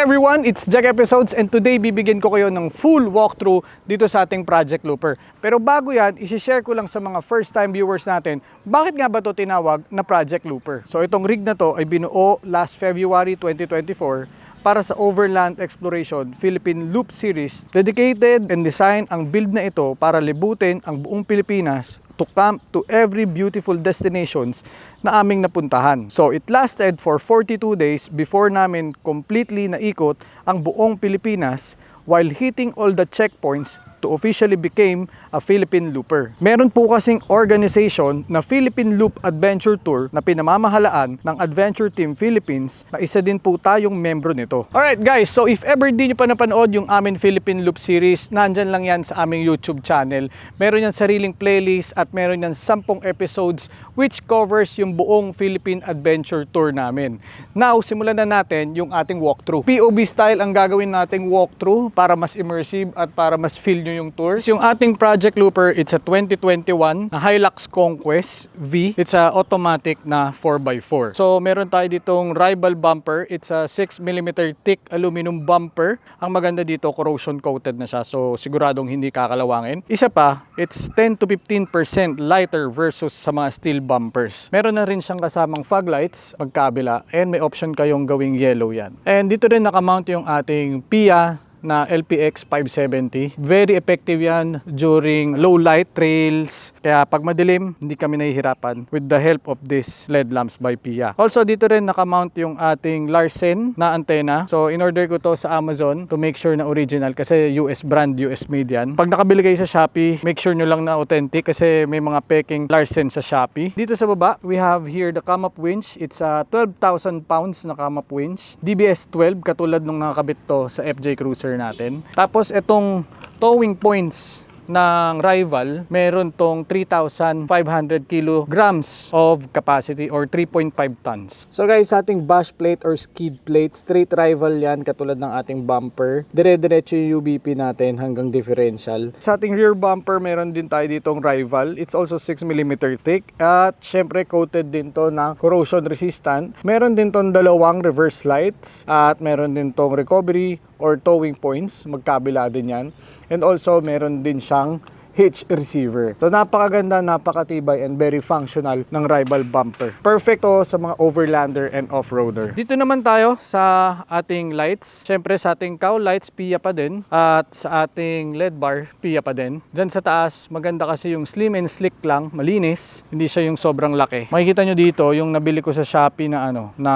everyone, it's Jack Episodes and today bibigyan ko kayo ng full walkthrough dito sa ating Project Looper. Pero bago yan, isi-share ko lang sa mga first time viewers natin, bakit nga ba ito tinawag na Project Looper? So itong rig na to ay binuo last February 2024 para sa Overland Exploration Philippine Loop Series. Dedicated and designed ang build na ito para libutin ang buong Pilipinas to come to every beautiful destinations na aming napuntahan. So it lasted for 42 days before namin completely naikot ang buong Pilipinas while hitting all the checkpoints to officially became a Philippine Looper. Meron po kasing organization na Philippine Loop Adventure Tour na pinamamahalaan ng Adventure Team Philippines na isa din po tayong membro nito. Alright guys, so if ever di nyo pa napanood yung aming Philippine Loop series, nandyan lang yan sa aming YouTube channel. Meron yan sariling playlist at meron yan 10 episodes which covers yung buong Philippine Adventure Tour namin. Now, simulan na natin yung ating walkthrough. POV style ang gagawin nating walkthrough para mas immersive at para mas feel nyo yung tour. Yung ating Project Looper, it's a 2021 na Hilux Conquest V. It's a automatic na 4x4. So, meron tayo ditong rival bumper. It's a 6mm thick aluminum bumper. Ang maganda dito, corrosion coated na siya. So, siguradong hindi kakalawangin. Isa pa, it's 10 to 15% lighter versus sa mga steel bumpers. Meron na rin siyang kasamang fog lights magkabila and may option kayong gawing yellow yan. And dito rin nakamount yung ating PIA na LPX 570. Very effective yan during low light trails. Kaya pag madilim, hindi kami nahihirapan with the help of this LED lamps by PIA. Also, dito rin nakamount yung ating Larsen na antenna. So, in-order ko to sa Amazon to make sure na original kasi US brand, US made yan. Pag nakabili kayo sa Shopee, make sure nyo lang na authentic kasi may mga peking Larsen sa Shopee. Dito sa baba, we have here the cam up winch. It's a 12,000 pounds na cam up winch. DBS 12, katulad nung nakakabit to sa FJ Cruiser natin. Tapos itong towing points ng rival, meron tong 3,500 kilograms of capacity or 3.5 tons. So guys, sa ating bash plate or skid plate, straight rival yan katulad ng ating bumper. Dire-diretso yung UBP natin hanggang differential. Sa ating rear bumper, meron din tayo ditong rival. It's also 6mm thick at syempre coated din to ng corrosion resistant. Meron din tong dalawang reverse lights at meron din tong recovery or towing points. Magkabila din yan. And also, meron din siyang hitch receiver. So, napakaganda, napakatibay, and very functional ng rival bumper. Perfecto sa mga overlander and off-roader. Dito naman tayo sa ating lights. Siyempre, sa ating cowl lights, PIA pa din. At sa ating LED bar, PIA pa din. Diyan sa taas, maganda kasi yung slim and slick lang, malinis. Hindi siya yung sobrang laki. Makikita nyo dito, yung nabili ko sa Shopee na na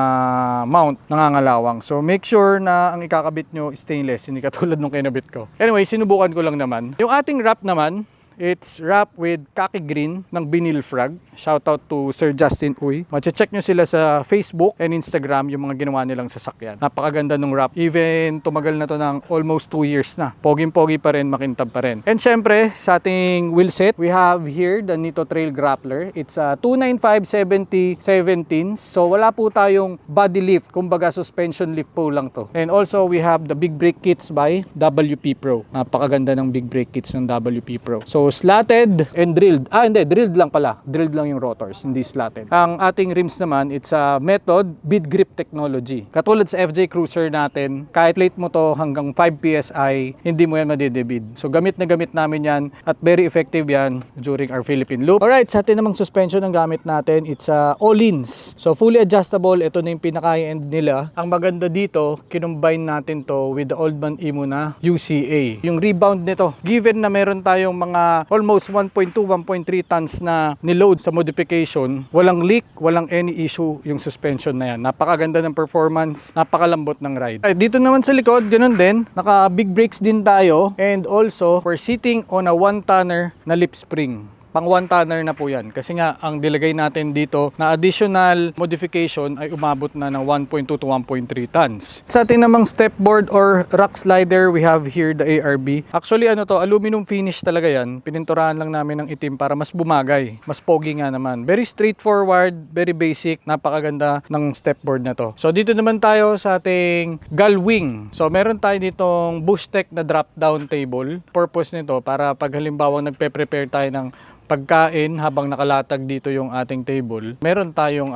mount, nangangalawang. So, make sure na ang ikakabit nyo stainless, hindi katulad nung kinabit ko. Anyway, sinubukan ko lang naman. Yung ating wrap naman, it's wrapped with khaki green ng Vinyl Frog. Shoutout to Sir Justin Uy. Mache-check nyo sila sa Facebook and Instagram yung mga ginawa nilang sasakyan. Napakaganda ng wrap. Even tumagal na to ng almost 2 years na. Poging-pogi pa rin, makintab pa rin. And syempre, sa ating wheel set, we have here the Nitto Trail Grappler. It's a 295/70 17. So wala po tayong body lift. Kumbaga suspension lift po lang to. And also, we have the big brake kits by WP Pro. Napakaganda ng big brake kits ng WP Pro. So slatted and drilled. Hindi, drilled lang pala. Drilled lang yung rotors, hindi slatted. Ang ating rims naman, it's a Method bead grip technology. Katulad sa FJ Cruiser natin, kahit plate mo to hanggang 5 PSI, hindi mo yan madidebid. So gamit na gamit namin yan at very effective yan during our Philippine Loop. Alright, sa atin namang suspension ang gamit natin, it's Öhlins. So fully adjustable, ito na yung pinaka-end nila. Ang maganda dito, kinumbine natin to with the Oldman Imo na UCA. Yung rebound nito, given na meron tayong mga almost 1.2-1.3 tons na niload sa modification, walang leak, walang any issue yung suspension na yan. Napakaganda ng performance, napakalambot ng ride. Dito naman sa likod, ganun din. Naka big brakes din tayo and also we're sitting on a 1-tonner na lip spring. Pang 1 tonner na po yan. Kasi nga, ang nilagay natin dito na additional modification ay umabot na ng 1.2 to 1.3 tons. Sa ating namang stepboard or rock slider, we have here the ARB. Actually, aluminum finish talaga yan. Pininturahan lang namin ng itim para mas bumagay. Mas pogi nga naman. Very straightforward, very basic. Napakaganda ng stepboard na to. So, dito naman tayo sa ating Gullwing. So, meron tayo ditong Bushtec na drop-down table. Purpose nito para pag halimbawa nagpe-prepare tayo ng pagkain habang nakalatag dito yung ating table, meron tayong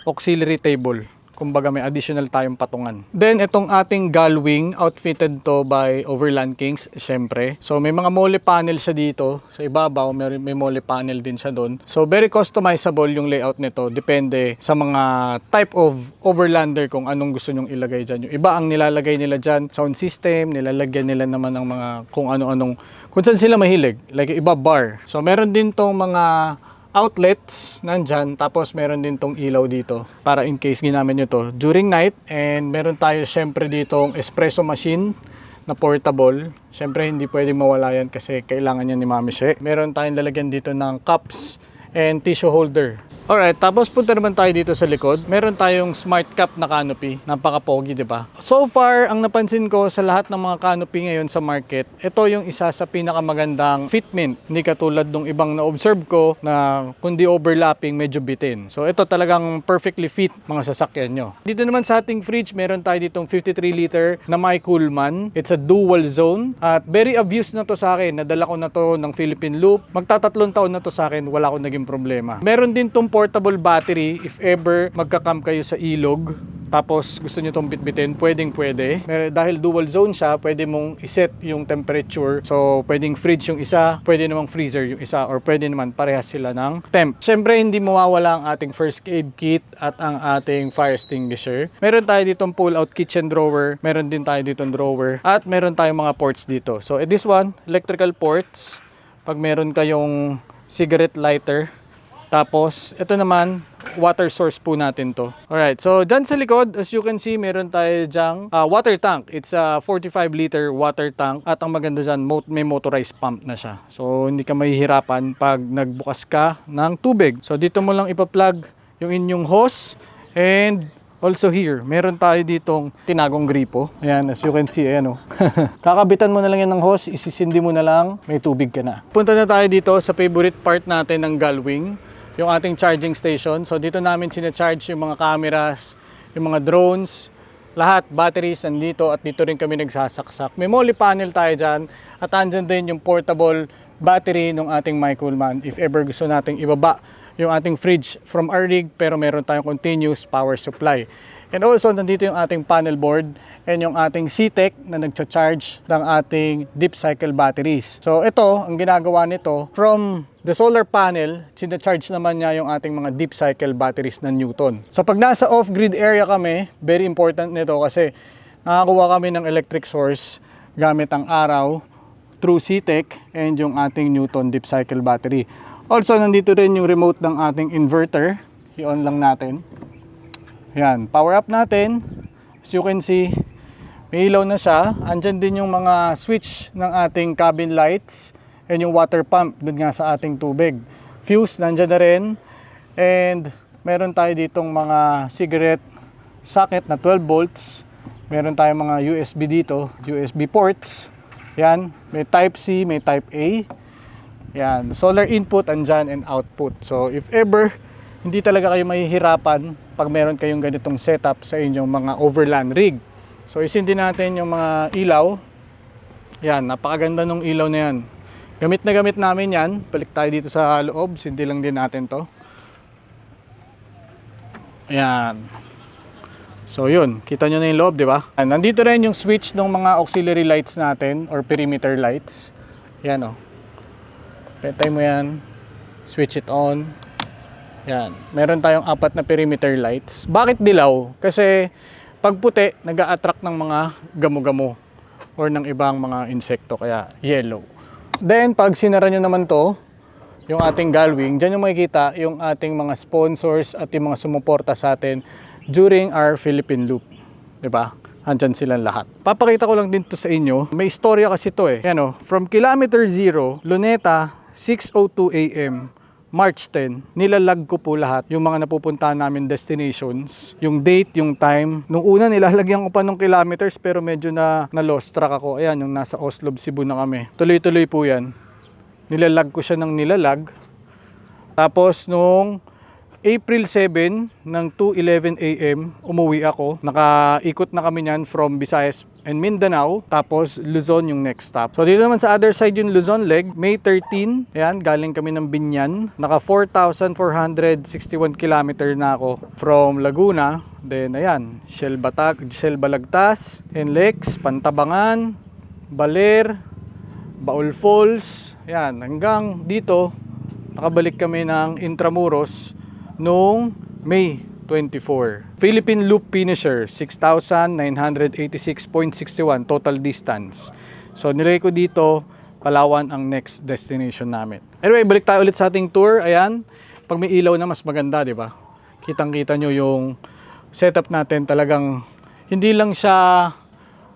auxiliary table Kumbaga may additional tayong patungan. Then itong ating gull wing, outfitted to by Overland Kings, syempre. So may mga MOLLE panel siya dito. Sa ibabaw, may MOLLE panel din siya doon. So very customizable yung layout nito. Depende sa mga type of overlander kung anong gusto nyong ilagay dyan. Yung iba ang nilalagay nila dyan, sound system, nilalagyan nila naman ng mga kung ano-anong, kung saan sila mahilig. Like iba bar. So meron din tong mga outlets nandyan, tapos meron din tong ilaw dito para in case ginamit nyo to during night. And meron tayo syempre ditong espresso machine na portable. Syempre hindi pwedeng mawala yan kasi kailangan yan ni Mami She. Meron tayong lalagyan dito ng cups and tissue holder. Alright, tapos punta naman tayo dito sa likod. Meron tayong smart cap na canopy. Napaka-pogi, di ba? So far, ang napansin ko sa lahat ng mga canopy ngayon sa market, ito yung isa sa pinakamagandang fitment. Hindi katulad ng ibang na-observe ko na kundi overlapping, medyo bitin. So ito talagang perfectly fit mga sasakyan nyo. Dito naman sa ating fridge, meron tayo ditong 53 liter na My Coolman. It's a dual zone. At very obvious na to sa akin. Nadala ko na to ng Philippine Loop. Magtatatlong taon na to sa akin, wala akong naging problema. Meron din tong portable battery if ever magka-camp kayo sa ilog tapos gusto nyo itong bitbitin, pwede. Dahil dual zone siya, pwede mong iset yung temperature. So pwedeng fridge yung isa, pwede namang freezer yung isa, or pwede naman parehas sila ng temp. Siyempre hindi mawawala ang ating first aid kit at ang ating fire extinguisher. Meron tayo ditong pull out kitchen drawer, meron din tayo ditong drawer, at meron tayong mga ports dito. So this one, electrical ports pag meron kayong cigarette lighter. Tapos, ito naman, water source po natin to. Alright, so dyan sa likod, as you can see, meron tayo dyang water tank. It's a 45 liter water tank. At ang maganda dyan, may motorized pump na siya. So, hindi ka mahihirapan pag nagbukas ka ng tubig. So, dito mo lang ipa-plug yung inyong hose. And also here, meron tayo ditong tinagong gripo. Ayan, as you can see, ayan o. Kakabitan mo na lang yan ng hose, isisindi mo na lang, may tubig ka na. Punta na tayo dito sa favorite part natin ng gull wing, yung ating charging station. So dito namin sina-charge yung mga cameras, yung mga drones, lahat, batteries nandito, at dito rin kami nagsasaksak. May MOLLE panel tayo dyan, at andyan din yung portable battery ng ating My Coolman if ever gusto nating ibaba yung ating fridge from our rig pero meron tayong continuous power supply. And also nandito yung ating panel board and yung ating C-Tech na nagcha-charge ng ating deep cycle batteries. So ito, ang ginagawa nito, from the solar panel, sina-charge naman niya yung ating mga deep cycle batteries na Newton. So pag nasa off-grid area kami, very important nito kasi nakakuha kami ng electric source gamit ang araw through C-Tech and yung ating Newton deep cycle battery. Also, nandito rin yung remote ng ating inverter. I-on lang natin. Yan, power up natin. As you can see, may ilaw na siya. Andyan din yung mga switch ng ating cabin lights and yung water pump dun nga sa ating tubig. Fuse, nandyan na rin. And meron tayo ditong mga cigarette socket na 12 volts. Meron tayong mga USB dito, USB ports. Yan, may type C, may type A. Yan, solar input andyan and output. So if ever hindi talaga kayo mahihirapan pag meron kayong ganitong setup sa inyong mga overland rig. So isindi natin yung mga ilaw. Yan, napakaganda ng ilaw na yan. Gamit na gamit namin yan. Balik tayo dito sa loob, sindi lang din natin to. Yan. So yun, kita nyo na yung loob, di ba? Nandito rin yung switch ng mga auxiliary lights natin or perimeter lights. Yan o. Petay mo yan, switch it on. Yan, meron tayong 4 na perimeter lights. Bakit dilaw? Kasi pag puti, nag-a-attract ng mga gamo-gamo or ng ibang mga insekto, kaya yellow. Then pag sinara nyo naman to, yung ating gull wing, dyan yung makikita yung ating mga sponsors at yung mga sumuporta sa atin during our Philippine Loop. Diba? Andyan silang lahat. Papakita ko lang din to sa inyo. May istorya kasi to eh. Yan o, from kilometer 0, Luneta, 6:02 AM, March 10, nilalag ko po lahat yung mga napupuntahan namin destinations, yung date, yung time. Nung una nilalagyan ko pa ng kilometers pero medyo na lost track ako. Ayan, yung nasa Oslob, Cebu na kami. Tuloy-tuloy po yan. Nilalag ko siya ng nilalag. Tapos nung April 7 ng 2:11 AM, umuwi ako. Nakaikot na kami niyan from Visayas and Mindanao, tapos Luzon yung next stop. So dito naman sa other side yung Luzon leg, May 13, ayan, galing kami ng Binyan. Naka 4,461 kilometer na ako from Laguna. Then ayan, Shell Balagtas, Henlex, Pantabangan, Baler, Baul Falls, ayan, hanggang dito, nakabalik kami ng Intramuros noong May 24. Philippine Loop Finisher, 6,986.61 total distance. So nilagay ko dito, Palawan ang next destination namin. Anyway, balik tayo ulit sa ating tour. Ayan, pag may ilaw na mas maganda, di ba? Kitang-kita nyo yung setup natin, talagang hindi lang siya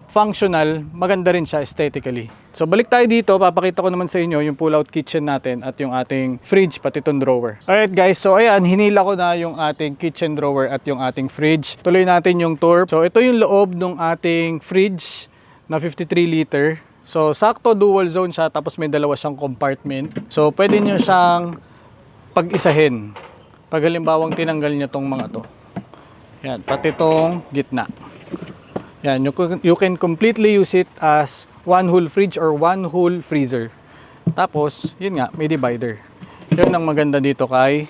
functional, maganda rin siya aesthetically. So balik tayo dito, papakita ko naman sa inyo yung pull-out kitchen natin at yung ating fridge, pati itong drawer. Alright guys, so ayan, hinila ko na yung ating kitchen drawer at yung ating fridge. Tuloy natin yung tour. So ito yung loob ng ating fridge na 53 liter. So sakto dual zone siya, tapos may dalawa siyang compartment. So pwede nyo siyang pag-isahin. Pag halimbawang tinanggal nyo tong mga to. Yan, pati tong gitna. Yan, you can completely use it as one whole fridge or one whole freezer. Tapos, yun nga, may divider. Yun ang maganda dito kay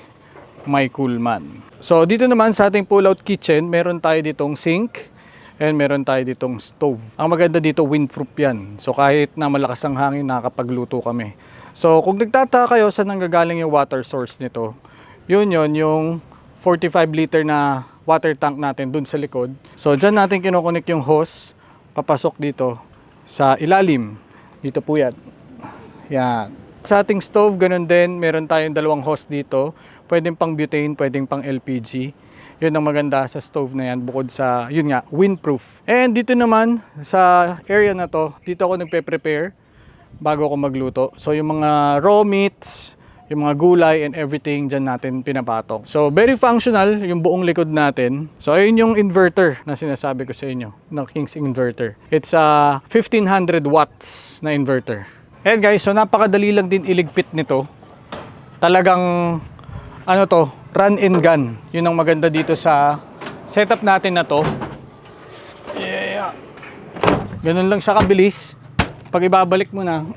My Coolman. So, dito naman sa ating pull-out kitchen, meron tayo ditong sink and meron tayo ditong stove. Ang maganda dito, windproof yan. So, kahit na malakas ang hangin, nakakapagluto kami. So, kung nagtataka kayo saan nanggagaling yung water source nito, yun yung 45 liter na water tank natin dun sa likod. So, dyan natin kinukunik yung hose, papasok dito sa ilalim. Dito po yan. Yan. Sa ating stove, ganun din, meron tayong dalawang hose dito. Pwedeng pang butane, pwedeng pang LPG. Yun ang maganda sa stove na yan, bukod sa, yun nga, windproof. And dito naman, sa area na to, dito ako nagpe-prepare bago ako magluto. So, yung mga raw meats, yung mga gulay and everything dyan natin pinapatok. So, very functional yung buong likod natin. So, ayun yung inverter na sinasabi ko sa inyo, ng King's inverter. It's a 1500 watts na inverter. And guys, so napakadali lang din iligpit nito. Talagang, ano to, run and gun. Yun ang maganda dito sa setup natin na to. Yeah. Ganun lang siya kabilis. Pag ibabalik mo na,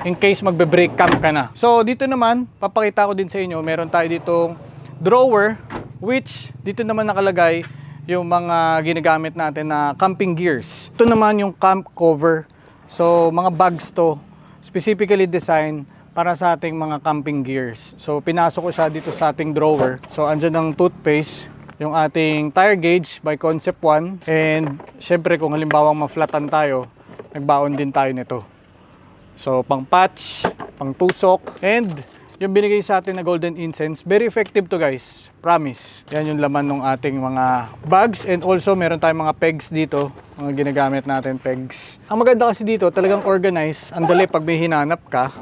in case magbe-break cam ka na. So, dito naman, papakita ko din sa inyo, meron tayo ditong drawer, which dito naman nakalagay yung mga ginagamit natin na camping gears. Ito naman yung camp cover. So, mga bags to, specifically designed para sa ating mga camping gears. So, pinasok ko siya dito sa ating drawer. So, andyan ang toothpaste, yung ating tire gauge by Concept 1. And, syempre, kung halimbawang ma-flatan tayo, nagbaon din tayo nito. So, pang patch, pang tusok, and yung binigay sa atin na golden incense, very effective to guys, promise. Yan yung laman ng ating mga bags, and also meron tayong mga pegs dito, mga ginagamit natin pegs. Ang maganda kasi dito, talagang organized, ang dali pag may hinanap ka,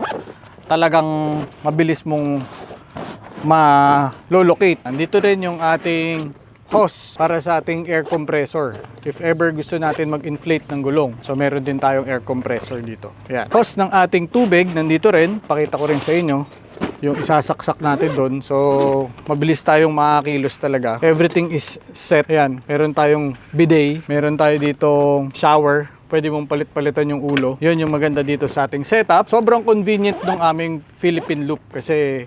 talagang mabilis mong ma-locate. Andito rin yung ating hose para sa ating air compressor. If ever gusto natin mag-inflate ng gulong. So, meron din tayong air compressor dito. Ayan. Hose ng ating tubig, nandito rin. Pakita ko rin sa inyo yung isasaksak natin doon. So, mabilis tayong makakilos talaga. Everything is set. Ayan. Meron tayong bidet. Meron tayo ditong shower. Pwede mong palit-palitan yung ulo. Yun yung maganda dito sa ating setup. Sobrang convenient ng aming Philippine Loop kasi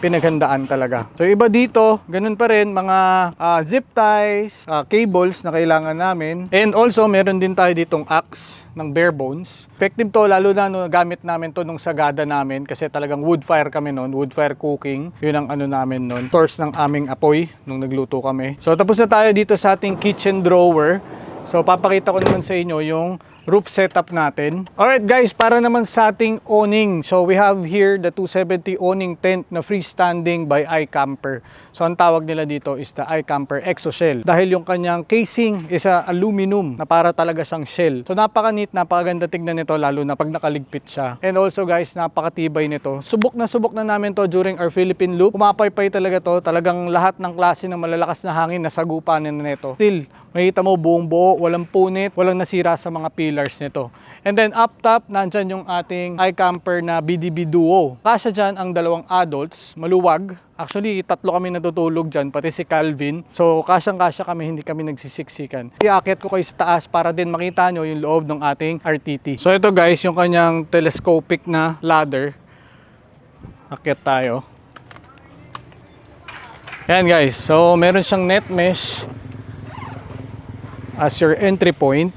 pinaghandaan talaga. So iba dito, ganun pa rin, mga zip ties, cables na kailangan namin. And also, meron din tayo ditong axe ng bare bones. Effective to, lalo na no, gamit namin to nung sagada namin kasi talagang wood fire kami noon, wood fire cooking. Yun ang ano namin noon, source ng aming apoy nung nagluto kami. So tapos na tayo dito sa ating kitchen drawer. So papakita ko naman sa inyo yung roof setup natin. Alright guys, para naman sa ating awning. So we have here the 270 awning tent na freestanding by iCamper. So ang tawag nila dito is the iCamper ExoShell. Dahil yung kanyang casing is aluminum na para talaga siyang shell. So napaka-neat, napakaganda tignan nito lalo na pag nakaligpit siya. And also guys, napakatibay nito. Subok na namin to during our Philippine Loop. Pumapaypay talaga to. Talagang lahat ng klase ng malalakas na hangin nasagupan na nito. Still, Makita mo buong buo, walang punit, walang nasira sa mga pillars nito. And then up top, nandyan yung ating iCamper na BDB Duo. Kasya dyan ang 2 adults, maluwag. Actually, 3 kami natutulog dyan, pati si Calvin. So, kasyang-kasya kami, hindi kami nagsisiksikan. Iakyat ko kayo sa taas para din makita nyo yung loob ng ating RTT. So, ito guys, yung kanyang telescopic na ladder. Akyat tayo. Yan guys, so meron siyang net mesh as your entry point.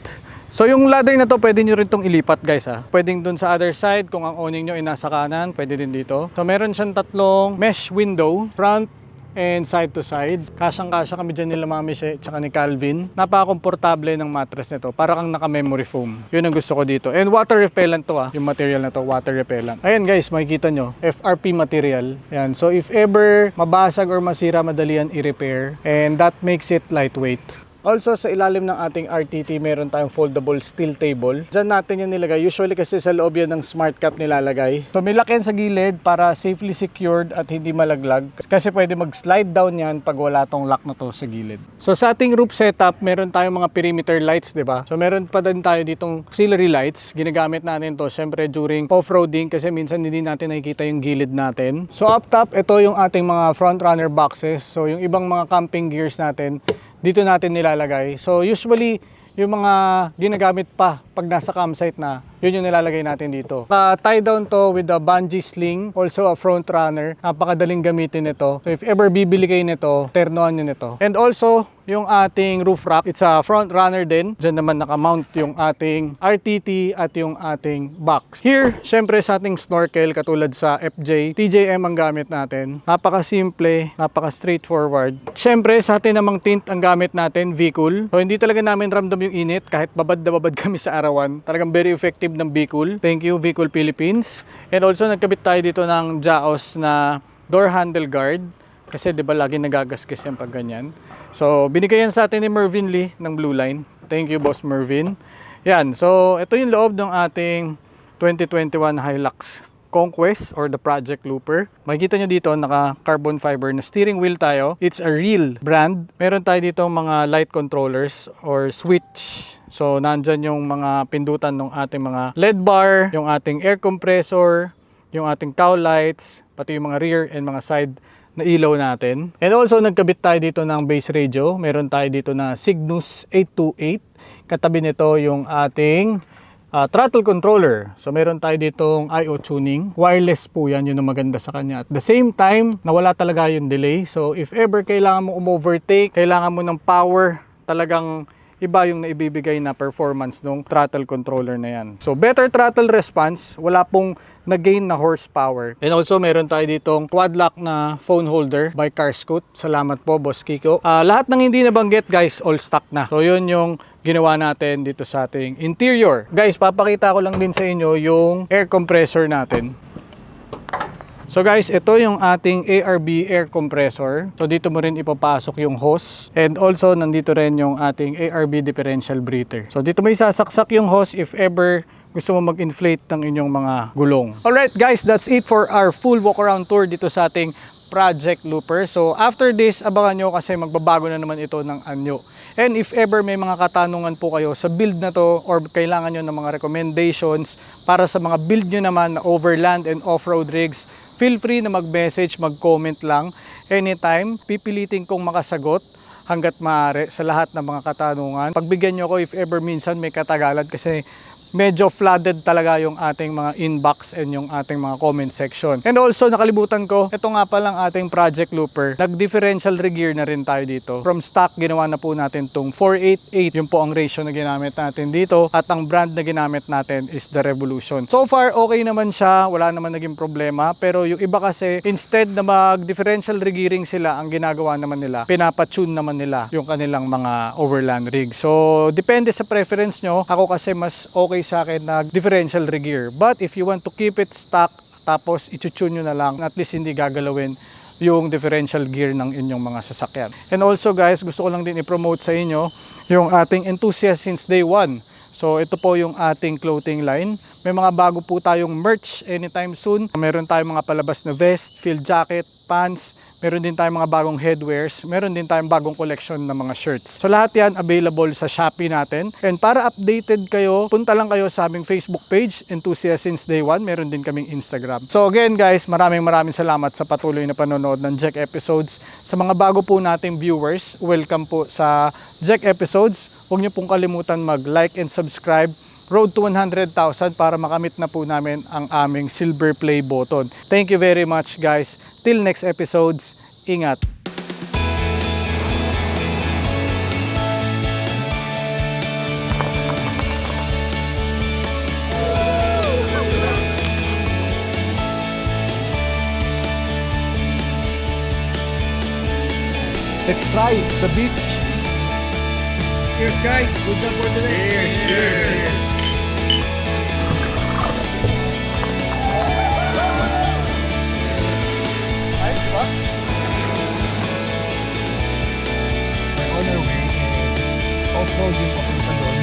So yung ladder na to, pwede nyo rin itong ilipat guys ha. Pwedeng dun sa other side, kung ang awning nyo ay nasa kanan, pwede din dito. So meron siyang 3 mesh window, front and side to side. Kasyang-kasya kami dyan nila Mami She, tsaka ni Calvin. Napaka-komportable ng mattress nito, para kang naka-memory foam. Yun ang gusto ko dito. And water repellent to yung material na to, water repellent. Ayan guys, makikita nyo, FRP material. Ayan, so if ever mabasag or masira, madali yan i-repair. And that makes it lightweight. Also, sa ilalim ng ating RTT, meron tayong foldable steel table. Diyan natin yan nilagay. Usually kasi sa loob yan ng smart cap nilalagay. So, may lakyan sa gilid para safely secured at hindi malaglag. Kasi pwede mag-slide down yan pag wala tong lock na to sa gilid. So, sa ating roof setup, meron tayong mga perimeter lights, di ba? So, meron pa din tayo ditong auxiliary lights. Ginagamit natin to syempre during off-roading kasi minsan hindi natin nakikita yung gilid natin. So, up top, ito yung ating mga front runner boxes. So, yung ibang mga camping gears natin, dito natin nilalagay. So usually yung mga ginagamit pa pag nasa campsite na, yun yung nilalagay natin dito. Tie down to with a bungee sling, also a front runner. Napakadaling gamitin nito. So if ever bibili kayo nito, ternoan nyo nito. And also, yung ating roof rack, it's a front runner din. Diyan naman nakamount yung ating RTT at yung ating box. Here, syempre sa ating snorkel, katulad sa FJ, TJM ang gamit natin. Napaka-simple, napaka-straightforward. Syempre, sa atin namang tint ang gamit natin, V-Cool. So hindi talaga namin ramdam yung init kahit babad na babad kami sa arawan. Talagang very effective ng V-Cool. Thank you, V-Cool Philippines. And also, nagkabit tayo dito ng Jaos na door handle guard. Kasi 'di ba lagi nagagasgas yan pag ganyan. So binigay yan sa atin ni Mervin Lee ng Blue Line. Thank you Boss Mervin. Yan, so ito yung loob ng ating 2021 Hilux Conquest or the Project Looper. Makikita nyo dito naka carbon fiber na steering wheel tayo. It's a real brand. Meron tayo dito mga light controllers or switch. So nandyan yung mga pindutan ng ating mga LED bar, yung ating air compressor, yung ating cowl lights, pati yung mga rear and mga side na ilaw natin. And also nagkabit tayo dito ng base radio. Meron tayo dito na Cygnus 828. Katabi nito yung ating throttle controller. So meron tayo ditong I/O tuning. Wireless po yan, yun ang maganda sa kanya. At the same time, nawala talaga yung delay. So if ever kailangan mo overtake, kailangan mo ng power, talagang iba yung naibibigay na performance ng throttle controller na yan. So better throttle response, wala pong nag-gain na horsepower. And also meron tayo ditong quad lock na phone holder by Carscoot. Salamat po Boss Kiko. Lahat ng hindi nabanggit guys, all stock na. So yun yung ginawa natin dito sa ating interior. Guys, papakita ko lang din sa inyo yung air compressor natin. So guys, ito yung ating ARB air compressor. So dito mo rin ipapasok yung hose. And also, nandito rin yung ating ARB differential breather. So dito mo isasaksak yung hose if ever gusto mo mag-inflate ng inyong mga gulong. Alright guys, that's it for our full walk around tour dito sa ating Project Looper. So after this, abangan nyo kasi magbabago na naman ito ng anyo. And if ever may mga katanungan po kayo sa build na to or kailangan nyo ng mga recommendations para sa mga build nyo naman na overland and off-road rigs, feel free na mag-message, mag-comment lang anytime. Pipilitin kong makasagot hanggat maaari sa lahat ng mga katanungan. Pagbigyan nyo ko if ever minsan may katagalan kasi medyo flooded talaga yung ating mga inbox and yung ating mga comment section. And also, nakalimutan ko, ito nga palang ating Project Looper. Nag-differential regear na rin tayo dito. From stock, ginawa na po natin itong 488. Yung po ang ratio na ginamit natin dito. At ang brand na ginamit natin is the Revolution. So far, okay naman siya. Wala naman naging problema. Pero yung iba kasi, instead na mag-differential regearing sila, ang ginagawa naman nila, pinapatune naman nila yung kanilang mga overland rig. So, depende sa preference nyo. Ako kasi mas okay sa akin na differential regear. But if you want to keep it stock, tapos i-tune nyo na lang, at least hindi gagalawin yung differential gear ng inyong mga sasakyan. And also guys, gusto ko lang din i-promote sa inyo yung ating enthusiast since day one. So ito po yung ating clothing line. May mga bago po tayong merch anytime soon. Meron tayong mga palabas na vest, field jacket, pants, meron din tayong mga bagong headwears, meron din tayong bagong collection ng mga shirts. So lahat yan available sa Shopee natin. And para updated kayo, punta lang kayo sa aming Facebook page, Enthusiast Since Day One. Meron din kaming Instagram. So again guys, maraming salamat sa patuloy na panonood ng Jack Episodes. Sa mga bago po nating viewers, welcome po sa Jack Episodes. Huwag niyo pong kalimutan mag-like and subscribe. Road to 100,000 para makamit na po namin ang aming silver play button. Thank you very much guys. Till next episodes, ingat! Let's try the beach. Cheers guys, good job for today. Cheers. Ayos, diba? We're on our way and off-road yung papunta doon.